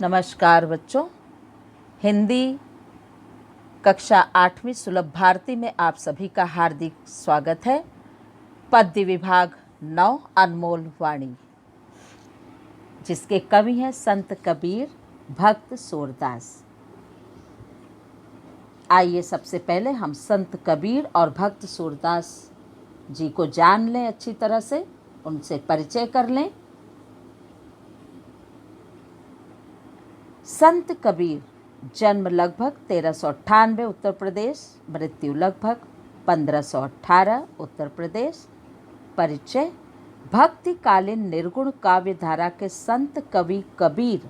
नमस्कार बच्चों, हिंदी कक्षा 8वीं सुलभ भारती में आप सभी का हार्दिक स्वागत है। पद्य विभाग 9 अनमोल वाणी, जिसके कवि हैं संत कबीर, भक्त सूरदास। आइए सबसे पहले हम संत कबीर और भक्त सूरदास जी को जान लें, अच्छी तरह से उनसे परिचय कर लें। संत कबीर जन्म लगभग 1398 उत्तर प्रदेश, मृत्यु लगभग 1518 उत्तर प्रदेश। परिचय: भक्तिकालीन निर्गुण काव्य धारा के संत कवि कबीर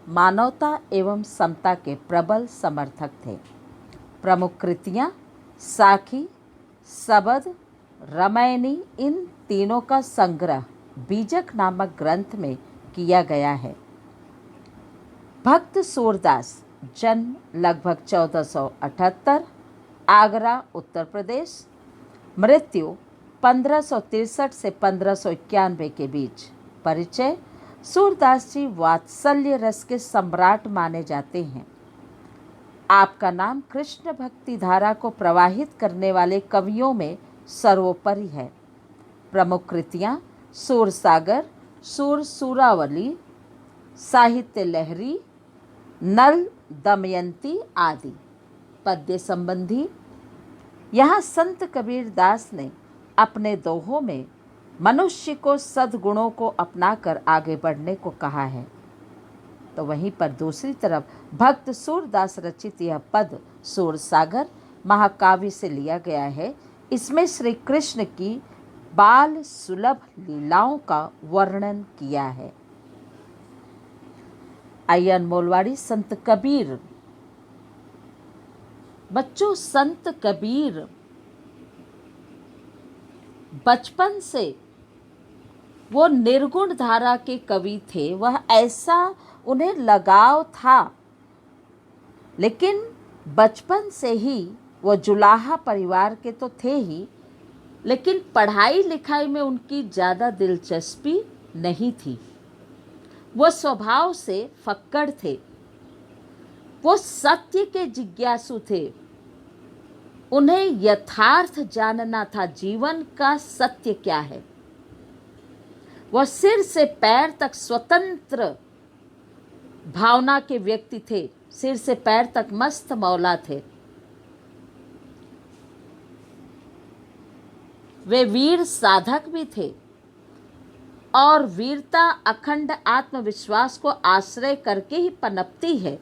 मानवता एवं समता के प्रबल समर्थक थे। प्रमुख कृतियाँ साखी, सबद, रामायणी, इन तीनों का संग्रह बीजक नामक ग्रंथ में किया गया है। भक्त सूरदास जन्म लगभग 1478, आगरा उत्तर प्रदेश, मृत्यु 1563 से 1591 के बीच। परिचय: सूरदास जी वात्सल्य रस के सम्राट माने जाते हैं। आपका नाम कृष्ण भक्ति धारा को प्रवाहित करने वाले कवियों में सर्वोपरि है। प्रमुख कृतियाँ सूरसागर, सूरावली, साहित्य लहरी, नल दमयंती आदि। पद्य संबंधी: यहाँ संत कबीर दास ने अपने दोहों में मनुष्य को सद्गुणों को अपनाकर आगे बढ़ने को कहा है, तो वहीं पर दूसरी तरफ भक्त सूरदास रचित यह पद सूरसागर महाकाव्य से लिया गया है। इसमें श्री कृष्ण की बाल सुलभ लीलाओं का वर्णन किया है। आइए अनमोलवाड़ी संत कबीर। बच्चों, संत कबीर बचपन से वो निर्गुण धारा के कवि थे। वह ऐसा उन्हें लगाव था, लेकिन बचपन से ही वो जुलाहा परिवार के तो थे ही, लेकिन पढ़ाई लिखाई में उनकी ज़्यादा दिलचस्पी नहीं थी। वो स्वभाव से फक्कड़ थे। वो सत्य के जिज्ञासु थे। उन्हें यथार्थ जानना था, जीवन का सत्य क्या है। वह सिर से पैर तक स्वतंत्र भावना के व्यक्ति थे। सिर से पैर तक मस्त मौला थे। वे वीर साधक भी थे, और वीरता अखंड आत्मविश्वास को आश्रय करके ही पनपती है।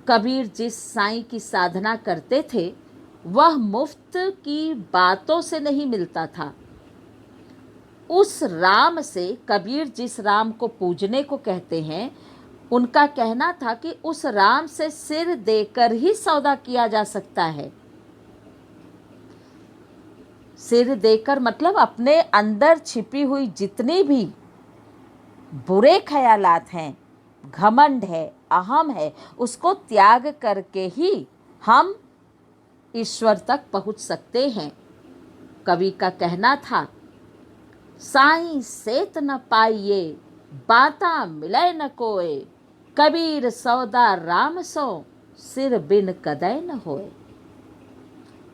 कबीर जिस साईं की साधना करते थे, वह मुफ्त की बातों से नहीं मिलता था। उस राम से, कबीर जिस राम को पूजने को कहते हैं, उनका कहना था कि उस राम से सिर देकर ही सौदा किया जा सकता है। सिर देकर मतलब अपने अंदर छिपी हुई जितनी भी बुरे ख्यालात हैं, घमंड है, अहम है, उसको त्याग करके ही हम ईश्वर तक पहुंच सकते हैं। कवि का कहना था, साईं सेत न पाइये, बाता मिले न कोय, कबीर सौदा राम सो, सिर बिन कदै न होए।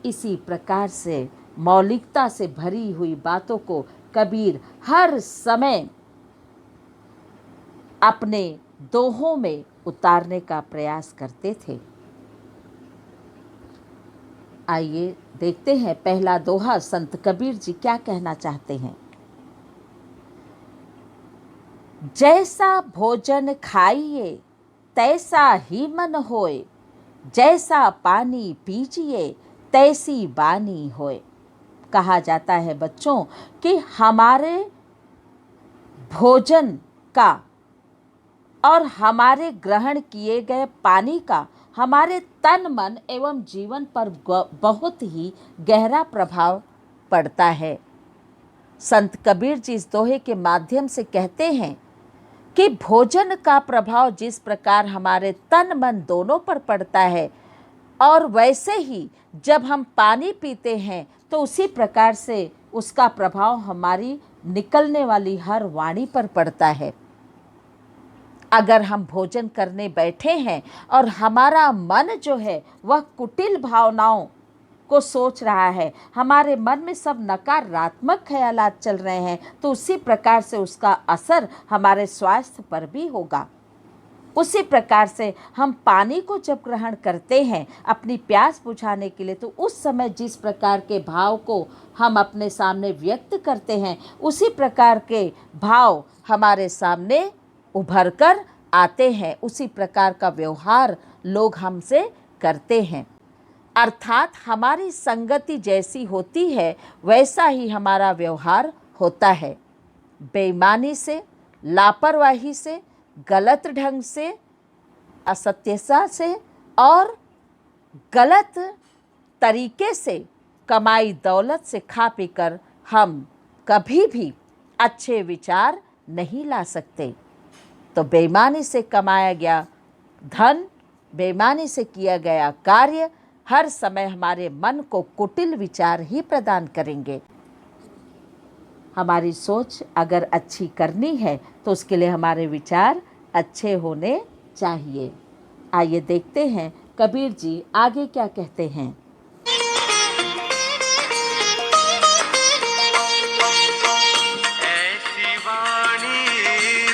इसी प्रकार से मौलिकता से भरी हुई बातों को कबीर हर समय अपने दोहों में उतारने का प्रयास करते थे। आइए देखते हैं पहला दोहा संत कबीर जी क्या कहना चाहते हैं। जैसा भोजन खाइए तैसा ही मन होए, जैसा पानी पीजिए तैसी बानी होए। कहा जाता है बच्चों कि हमारे भोजन का और हमारे ग्रहण किए गए पानी का हमारे तन मन एवं जीवन पर बहुत ही गहरा प्रभाव पड़ता है। संत कबीर जी इस दोहे के माध्यम से कहते हैं कि भोजन का प्रभाव जिस प्रकार हमारे तन मन दोनों पर पड़ता है, और वैसे ही जब हम पानी पीते हैं तो उसी प्रकार से उसका प्रभाव हमारी निकलने वाली हर वाणी पर पड़ता है। अगर हम भोजन करने बैठे हैं और हमारा मन जो है वह कुटिल भावनाओं को सोच रहा है, हमारे मन में सब नकारात्मक ख्यालात चल रहे हैं, तो उसी प्रकार से उसका असर हमारे स्वास्थ्य पर भी होगा। उसी प्रकार से हम पानी को जब ग्रहण करते हैं अपनी प्यास बुझाने के लिए, तो उस समय जिस प्रकार के भाव को हम अपने सामने व्यक्त करते हैं, उसी प्रकार के भाव हमारे सामने उभर कर आते हैं, उसी प्रकार का व्यवहार लोग हमसे करते हैं। अर्थात हमारी संगति जैसी होती है वैसा ही हमारा व्यवहार होता है। बेईमानी से, लापरवाही से, गलत ढंग से, असत्यता से और गलत तरीके से कमाई दौलत से खा पीकर हम कभी भी अच्छे विचार नहीं ला सकते। तो बेईमानी से कमाया गया धन, बेईमानी से किया गया कार्य हर समय हमारे मन को कुटिल विचार ही प्रदान करेंगे। हमारी सोच अगर अच्छी करनी है तो उसके लिए हमारे विचार अच्छे होने चाहिए। आइए देखते हैं कबीर जी आगे क्या कहते हैं। ऐसी वाणी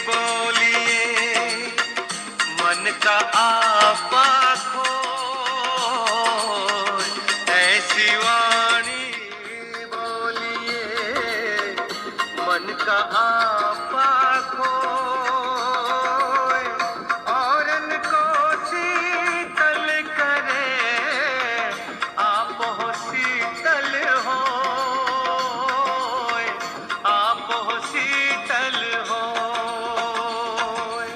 बोलिए मन का आपा खोए, ऐसी वाणी बोलिए मन का आपा खोए, और इनको शीतल करे, आप हो शीतल होए, आप हो शीतल होए।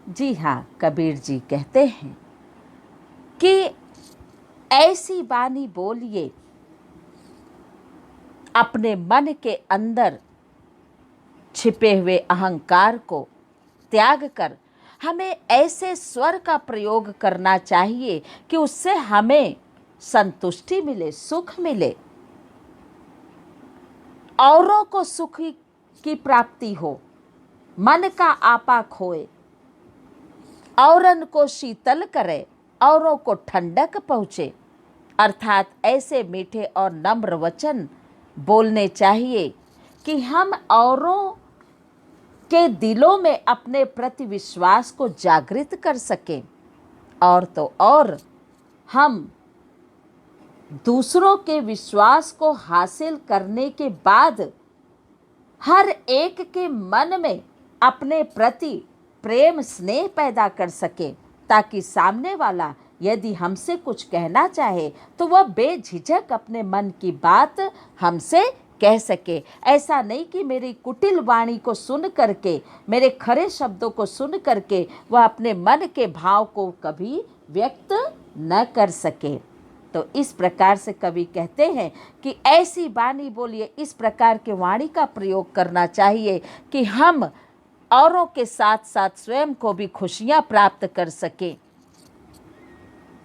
जी हाँ, कबीर जी कहते हैं कि ऐसी वाणी बोलिए, अपने मन के अंदर छिपे हुए अहंकार को त्याग कर हमें ऐसे स्वर का प्रयोग करना चाहिए कि उससे हमें संतुष्टि मिले, सुख मिले, औरों को सुख की प्राप्ति हो, मन का आपा खोए, औरन को शीतल करे, औरों को ठंडक पहुँचे। अर्थात ऐसे मीठे और नम्र वचन बोलने चाहिए कि हम औरों के दिलों में अपने प्रति विश्वास को जागृत कर सकें, और तो और हम दूसरों के विश्वास को हासिल करने के बाद हर एक के मन में अपने प्रति प्रेम स्नेह पैदा कर सके, ताकि सामने वाला यदि हमसे कुछ कहना चाहे तो वह बेझिझक अपने मन की बात हमसे कह सके। ऐसा नहीं कि मेरी कुटिल वाणी को सुन करके, मेरे खरे शब्दों को सुन करके वह अपने मन के भाव को कभी व्यक्त न कर सके। तो इस प्रकार से कवि कहते हैं कि ऐसी वाणी बोलिए, इस प्रकार के वाणी का प्रयोग करना चाहिए कि हम औरों के साथ साथ स्वयं को भी खुशियां प्राप्त कर सके।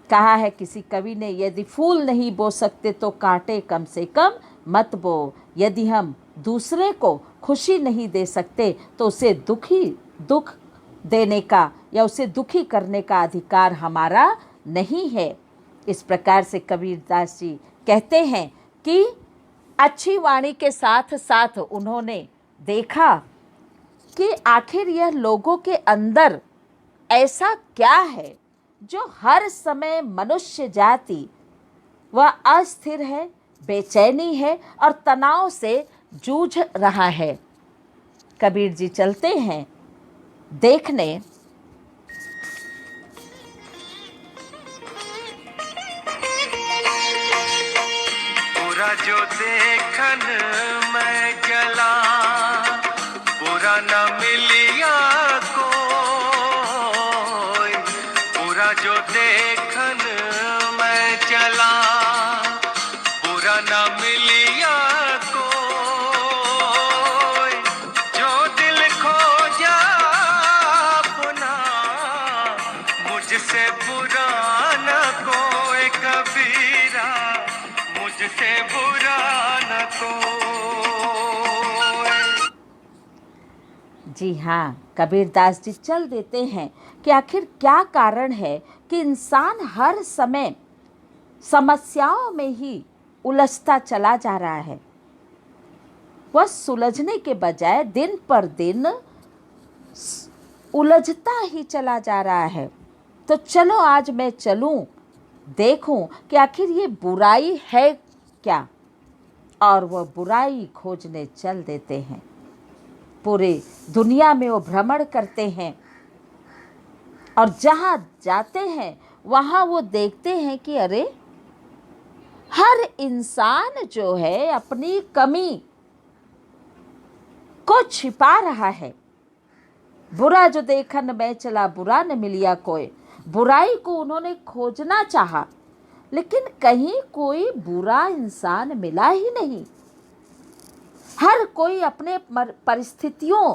कहा है किसी कवि ने, यदि फूल नहीं बो सकते तो कांटे कम से कम मत बो। यदि हम दूसरे को खुशी नहीं दे सकते तो उसे दुख देने का या उसे दुखी करने का अधिकार हमारा नहीं है। इस प्रकार से कबीरदास जी कहते हैं कि अच्छी वाणी के साथ साथ उन्होंने देखा कि आखिर यह लोगों के अंदर ऐसा क्या है जो हर समय मनुष्य जाति वह अस्थिर है, बेचैनी है और तनाव से जूझ रहा है। कबीर जी चलते हैं देखने पूरा जो देखन मैं जला, पूरा न मिलिया कोई, पूरा जो देखन मैं चला, पूरा न मिलिया कोई, जो दिल खो जा अपना, मुझसे बुरा न कोई कबीरा, मुझसे बुरा न कोई। जी हाँ, कबीरदास जी चल देते हैं कि आखिर क्या कारण है कि इंसान हर समय समस्याओं में ही उलझता चला जा रहा है। वह सुलझने के बजाय दिन पर दिन उलझता ही चला जा रहा है। तो चलो आज मैं चलूं, देखूं कि आखिर ये बुराई है क्या, और वह बुराई खोजने चल देते हैं। पूरे दुनिया में वो भ्रमण करते हैं और जहाँ जाते हैं वहाँ वो देखते हैं कि अरे हर इंसान जो है अपनी कमी को छिपा रहा है। बुरा जो देखन मैं चला बुरा न मिलिया कोई, बुराई को उन्होंने खोजना चाहा लेकिन कहीं कोई बुरा इंसान मिला ही नहीं। हर कोई अपने परिस्थितियों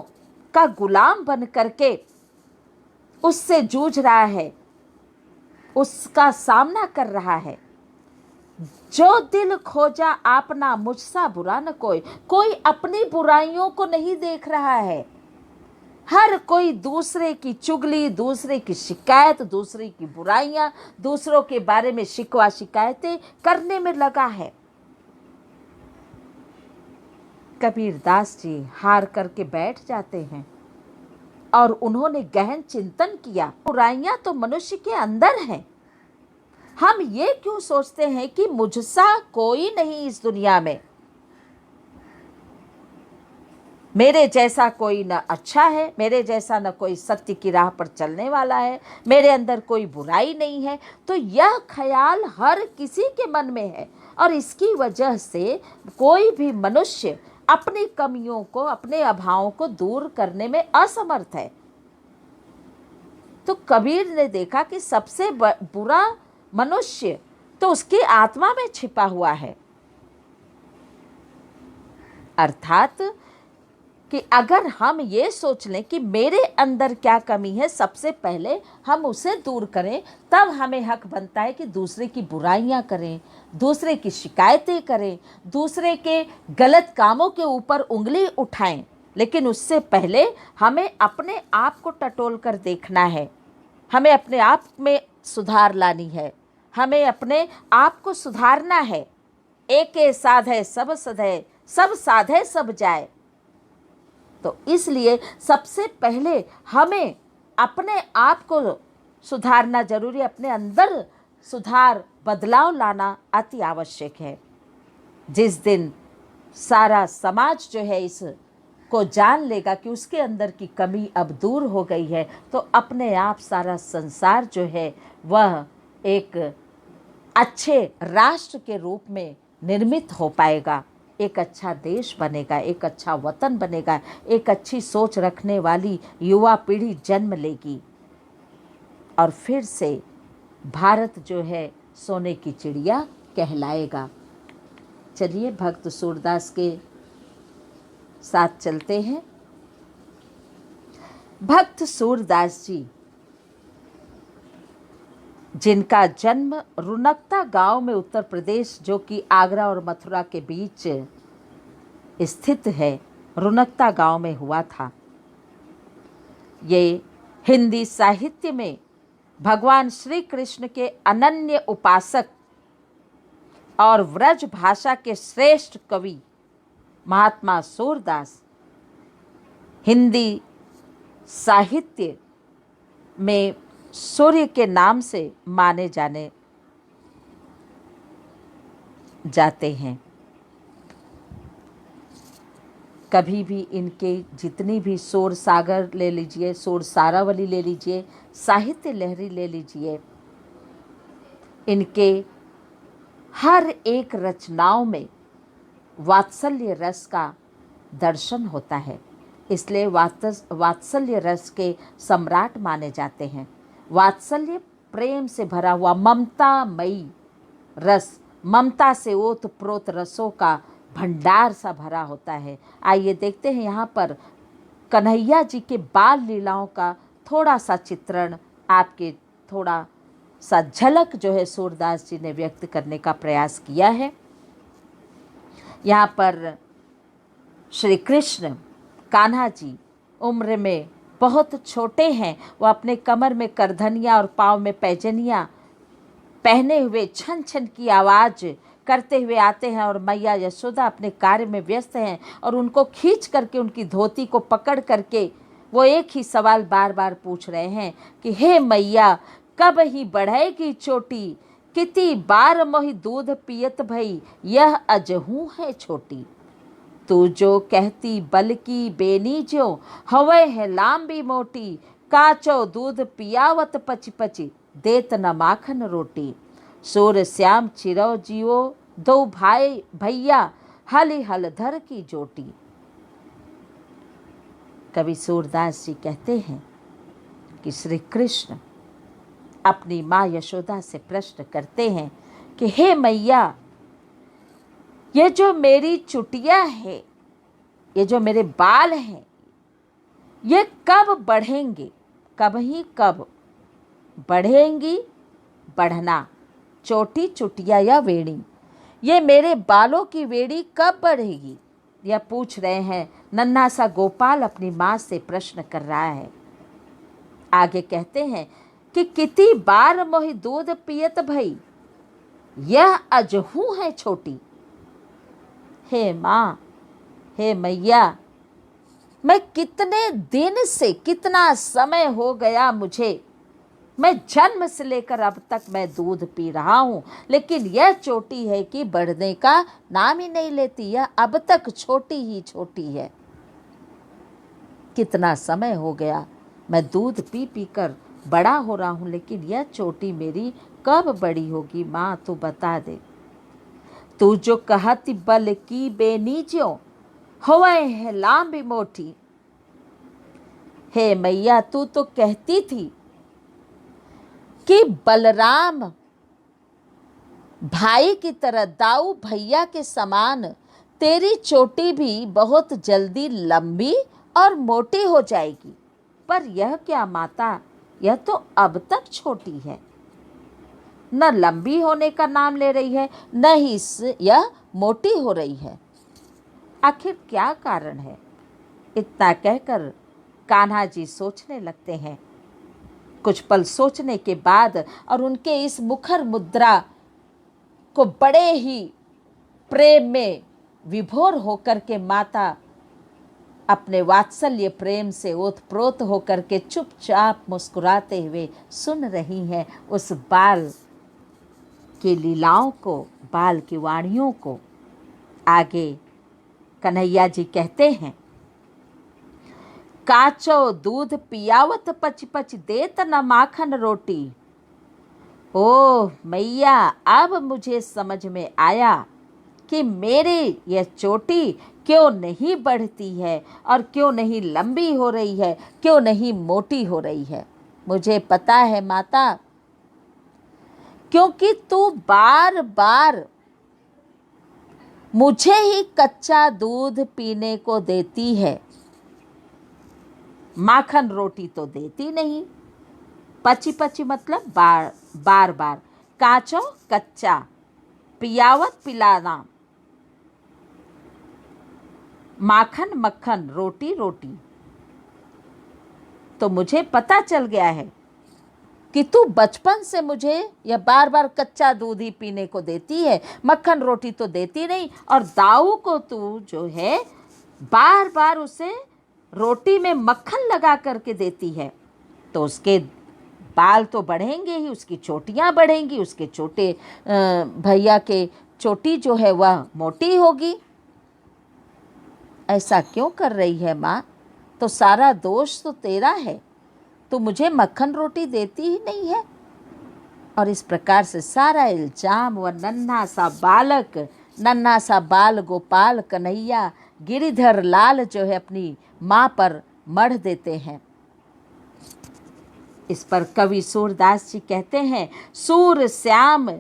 का गुलाम बन करके उससे जूझ रहा है, उसका सामना कर रहा है। जो दिल खोजा आपना मुझसा बुरा न कोई, कोई अपनी बुराइयों को नहीं देख रहा है। हर कोई दूसरे की चुगली, दूसरे की शिकायत, दूसरे की बुराइयां, दूसरों के बारे में शिकवा शिकायतें करने में लगा है। कबीरदास जी हार करके बैठ जाते हैं और उन्होंने गहन चिंतन किया। बुराइयां तो मनुष्य के अंदर हैं। हम ये क्यों सोचते हैं कि मुझसा कोई नहीं इस दुनिया में, मेरे जैसा कोई न अच्छा है, मेरे जैसा न कोई सत्य की राह पर चलने वाला है, मेरे अंदर कोई बुराई नहीं है। तो यह ख्याल हर किसी के मन में है और इसकी वजह से कोई भी मनुष्य अपनी कमियों को, अपने अभावों को दूर करने में असमर्थ है। तो कबीर ने देखा कि सबसे बुरा मनुष्य तो उसकी आत्मा में छिपा हुआ है। अर्थात कि अगर हम ये सोच लें कि मेरे अंदर क्या कमी है, सबसे पहले हम उसे दूर करें, तब हमें हक बनता है कि दूसरे की बुराइयां करें, दूसरे की शिकायतें करें, दूसरे के गलत कामों के ऊपर उंगली उठाएं। लेकिन उससे पहले हमें अपने आप को टटोल कर देखना है, हमें अपने आप में सुधार लानी है, हमें अपने आप को सुधारना है। एके साधे सब सधे, सब साधे सब जाए। तो इसलिए सबसे पहले हमें अपने आप को सुधारना जरूरी है, अपने अंदर सुधार, बदलाव लाना अति आवश्यक है। जिस दिन सारा समाज जो है इस को जान लेगा कि उसके अंदर की कमी अब दूर हो गई है, तो अपने आप सारा संसार जो है वह एक अच्छे राष्ट्र के रूप में निर्मित हो पाएगा, एक अच्छा देश बनेगा, एक अच्छा वतन बनेगा, एक अच्छी सोच रखने वाली युवा पीढ़ी जन्म लेगी और फिर से भारत जो है सोने की चिड़िया कहलाएगा। चलिए भक्त सूरदास के साथ चलते हैं। भक्त सूरदास जी, जिनका जन्म रुनकता गांव में उत्तर प्रदेश, जो कि आगरा और मथुरा के बीच स्थित है, रुनकता गांव में हुआ था। ये हिंदी साहित्य में भगवान श्री कृष्ण के अनन्य उपासक और व्रज भाषा के श्रेष्ठ कवि महात्मा सूरदास हिंदी साहित्य में सूर्य के नाम से माने जाने जाते हैं। कभी भी इनके जितनी भी शोर सागर ले लीजिए, शोर सारावली ले लीजिए, साहित्य लहरी ले लीजिए, इनके हर एक रचनाओं में वात्सल्य रस का दर्शन होता है। इसलिए वात्सल्य रस के सम्राट माने जाते हैं। वात्सल्य प्रेम से भरा हुआ ममतामयी रस, ममता से ओत प्रोत रसों का भंडार सा भरा होता है। आइए देखते हैं यहाँ पर कन्हैया जी के बाल लीलाओं का थोड़ा सा चित्रण, आपके थोड़ा सा झलक जो है सूरदास जी ने व्यक्त करने का प्रयास किया है। यहाँ पर श्री कृष्ण, कान्हा जी उम्र में बहुत छोटे हैं, वो अपने कमर में करधनिया और पाँव में पैजनियाँ पहने हुए छन छन की आवाज़ करते हुए आते हैं और मैया यशोदा अपने कार्य में व्यस्त हैं और उनको खींच करके उनकी धोती को पकड़ करके वो एक ही सवाल बार बार पूछ रहे हैं कि हे मैया, कब ही बढ़ेगी चोटी, कितनी बार मोहि दूध पियत भई, यह अजहू है छोटी। तू जो कहती बल की बेनी ज्यो, हवे है लांबी मोटी, काचो दूध पियावत पची पची, देत न माखन रोटी। सूर श्याम चिरौ जियो, दो भाई भैया, हली हल धर की जोटी। कवि सूरदास जी कहते हैं कि श्री कृष्ण अपनी माँ यशोदा से प्रश्न करते हैं कि हे मैया, ये जो मेरी चुटिया है, ये जो मेरे बाल हैं, ये कब बढ़ेंगे, कब ही कब बढ़ेंगी, बढ़ना, चोटी चुटिया या वेणी, ये मेरे बालों की वेणी कब बढ़ेगी, यह पूछ रहे हैं। नन्हा सा गोपाल अपनी माँ से प्रश्न कर रहा है। आगे कहते हैं कि कितनी बार मोहि दूध पियत भई, यह अजहू है छोटी। हे माँ, हे मैया, मैं कितने दिन से, कितना समय हो गया मुझे, मैं जन्म से लेकर अब तक मैं दूध पी रहा हूँ, लेकिन यह चोटी है कि बढ़ने का नाम ही नहीं लेती, यह अब तक छोटी ही छोटी है। कितना समय हो गया, मैं दूध पी पी कर बड़ा हो रहा हूँ, लेकिन यह चोटी मेरी कब बड़ी होगी, माँ तू बता दे। तू जो कहती बल की बेनी ज्यो, होवे है लांबी मोटी। हे मैया, तू तो कहती थी कि बलराम भाई की तरह, दाऊ भैया के समान तेरी चोटी भी बहुत जल्दी लंबी और मोटी हो जाएगी। पर यह क्या माता, यह तो अब तक छोटी है, न लंबी होने का नाम ले रही है, न ही यह मोटी हो रही है। आखिर क्या कारण है? इतना कहकर कान्हा जी सोचने लगते हैं। कुछ पल सोचने के बाद और उनके इस मुखर मुद्रा को बड़े ही प्रेम में विभोर होकर के माता अपने वात्सल्य प्रेम से ओतप्रोत होकर के चुपचाप मुस्कुराते हुए सुन रही हैं उस बाल की लीलाओं को, बाल की वाणियों को। आगे कन्हैया जी कहते हैं, काचो दूध पियावत पच पच, देत न माखन रोटी। ओह मैया, अब मुझे समझ में आया कि मेरी यह चोटी क्यों नहीं बढ़ती है और क्यों नहीं लंबी हो रही है, क्यों नहीं मोटी हो रही है। मुझे पता है माता, क्योंकि तू बार बार मुझे ही कच्चा दूध पीने को देती है, माखन रोटी तो देती नहीं। पची पची मतलब बार बार बार, काचो कच्चा, पियावत पिलाना, माखन मक्खन, रोटी रोटी। तो मुझे पता चल गया है कि तू बचपन से मुझे यह बार बार कच्चा दूध ही पीने को देती है, मक्खन रोटी तो देती नहीं, और दाऊ को तू जो है बार बार उसे रोटी में मक्खन लगा करके देती है। तो उसके बाल तो बढ़ेंगे ही, उसकी चोटियाँ बढ़ेंगी, उसके छोटे भैया के चोटी जो है वह मोटी होगी। ऐसा क्यों कर रही है माँ? तो सारा दोष तो तेरा है, तो मुझे मक्खन रोटी देती ही नहीं है। और इस प्रकार से सारा इल्जाम वह नन्हा सा बालक, नन्हा सा बाल गोपाल कन्हैया गिरिधर लाल जो है अपनी माँ पर मढ़ देते हैं। इस पर कवि सूरदास जी कहते हैं, सूर श्याम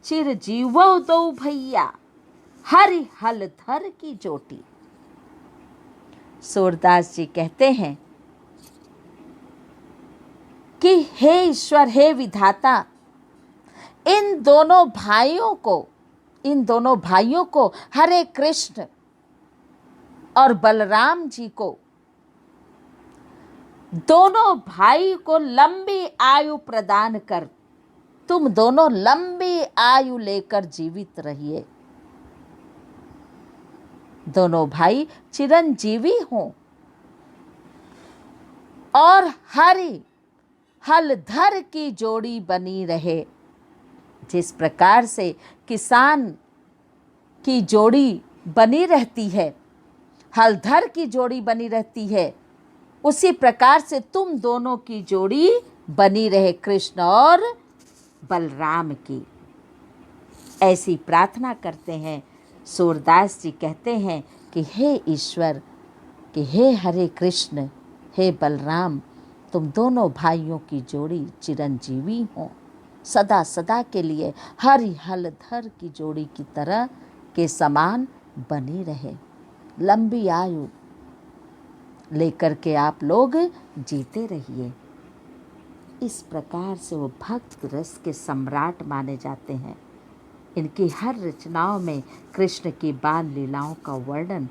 चिर जीवो दो भैया, हरि हल धर की जोटी। सूरदास जी कहते हैं कि हे ईश्वर, हे विधाता, इन दोनों भाइयों को हरे कृष्ण और बलराम जी को दोनों भाई को लंबी आयु प्रदान कर, तुम दोनों लंबी आयु लेकर जीवित रहिए। दोनों भाई चिरंजीवी हों और हरी हलधर की जोड़ी बनी रहे। जिस प्रकार से किसान की जोड़ी बनी रहती है, हलधर की जोड़ी बनी रहती है, उसी प्रकार से तुम दोनों की जोड़ी बनी रहे, कृष्ण और बलराम की। ऐसी प्रार्थना करते हैं। सूरदास जी कहते हैं कि हे ईश्वर, कि हे हरे कृष्ण, हे बलराम, तुम दोनों भाइयों की जोड़ी चिरंजीवी हो, सदा सदा के लिए हरि हलधर की जोड़ी की तरह के समान बनी रहे। लंबी आयु लेकर के आप लोग जीते रहिए। इस प्रकार से वो भक्त रस के सम्राट माने जाते हैं। इनकी हर रचनाओं में कृष्ण की बाल लीलाओं का वर्णन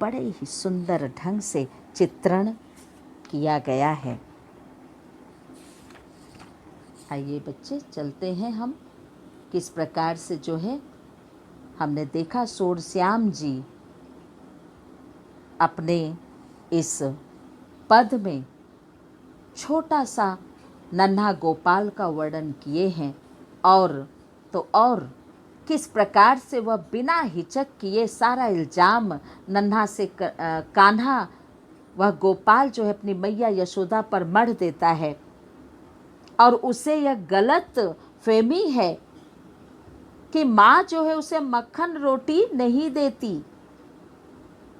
बड़े ही सुंदर ढंग से चित्रण किया गया है। आइए बच्चे, चलते हैं हम किस प्रकार से जो है हमने देखा सूरश्याम जी अपने इस पद में छोटा सा नन्हा गोपाल का वर्णन किए हैं, और किस प्रकार से वह बिना हिचक किए सारा इल्जाम नन्हा से कान्हा, वह गोपाल जो है अपनी मैया यशोदा पर मढ़ देता है, और उसे यह गलत फहमी है कि माँ जो है उसे मक्खन रोटी नहीं देती,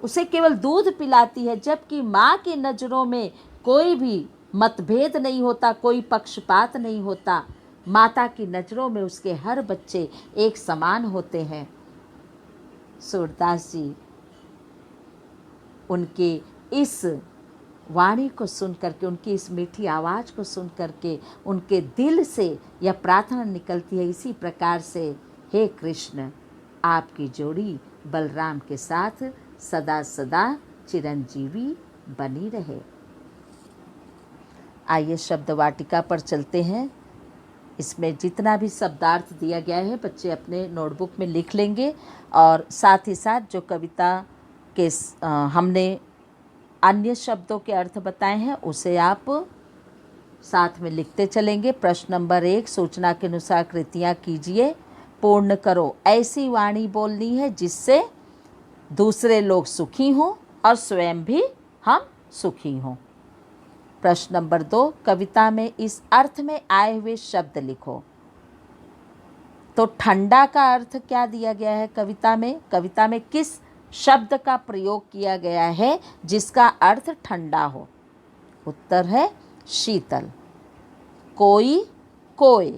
उसे केवल दूध पिलाती है, जबकि माँ की नज़रों में कोई भी मतभेद नहीं होता, कोई पक्षपात नहीं होता। माता की नज़रों में उसके हर बच्चे एक समान होते हैं। सूरदास जी उनके इस वाणी को सुन करके, उनकी इस मीठी आवाज़ को सुन करके उनके दिल से यह प्रार्थना निकलती है इसी प्रकार से, हे कृष्ण, आपकी जोड़ी बलराम के साथ सदा सदा चिरंजीवी बनी रहे। आइए शब्द वाटिका पर चलते हैं। इसमें जितना भी शब्दार्थ दिया गया है बच्चे अपने नोटबुक में लिख लेंगे, और साथ ही साथ जो कविता के हमने अन्य शब्दों के अर्थ बताए हैं उसे आप साथ में लिखते चलेंगे। प्रश्न नंबर 1, सूचना के अनुसार कृतियाँ कीजिए, पूर्ण करो। ऐसी वाणी बोलनी है जिससे दूसरे लोग सुखी हों और स्वयं भी हम सुखी हों। प्रश्न नंबर 2, कविता में इस अर्थ में आए हुए शब्द लिखो। तो ठंडा का अर्थ क्या दिया गया है कविता में? कविता में किस शब्द का प्रयोग किया गया है जिसका अर्थ ठंडा हो? उत्तर है शीतल। कोई कोय,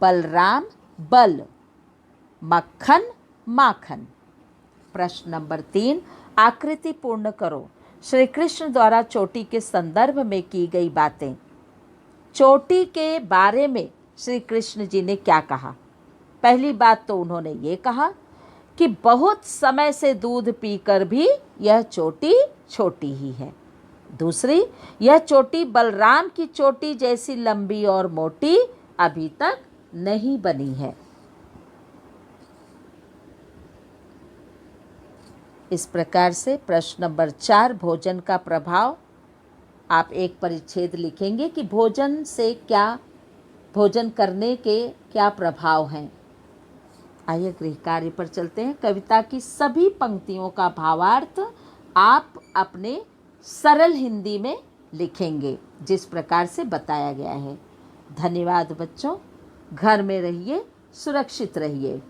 बलराम बल, मक्खन माखन। प्रश्न नंबर 3, आकृति पूर्ण करो। श्री कृष्ण द्वारा चोटी के संदर्भ में की गई बातें। चोटी के बारे में श्री कृष्ण जी ने क्या कहा? पहली बात तो उन्होंने ये कहा कि बहुत समय से दूध पीकर भी यह चोटी छोटी ही है। दूसरी, यह चोटी बलराम की चोटी जैसी लंबी और मोटी अभी तक नहीं बनी है। इस प्रकार से प्रश्न नंबर 4, भोजन का प्रभाव। आप एक परिच्छेद लिखेंगे कि भोजन से क्या, भोजन करने के क्या प्रभाव हैं। आइए गृह कार्य पर चलते हैं। कविता की सभी पंक्तियों का भावार्थ आप अपने सरल हिंदी में लिखेंगे जिस प्रकार से बताया गया है। धन्यवाद बच्चों। घर में रहिए, सुरक्षित रहिए।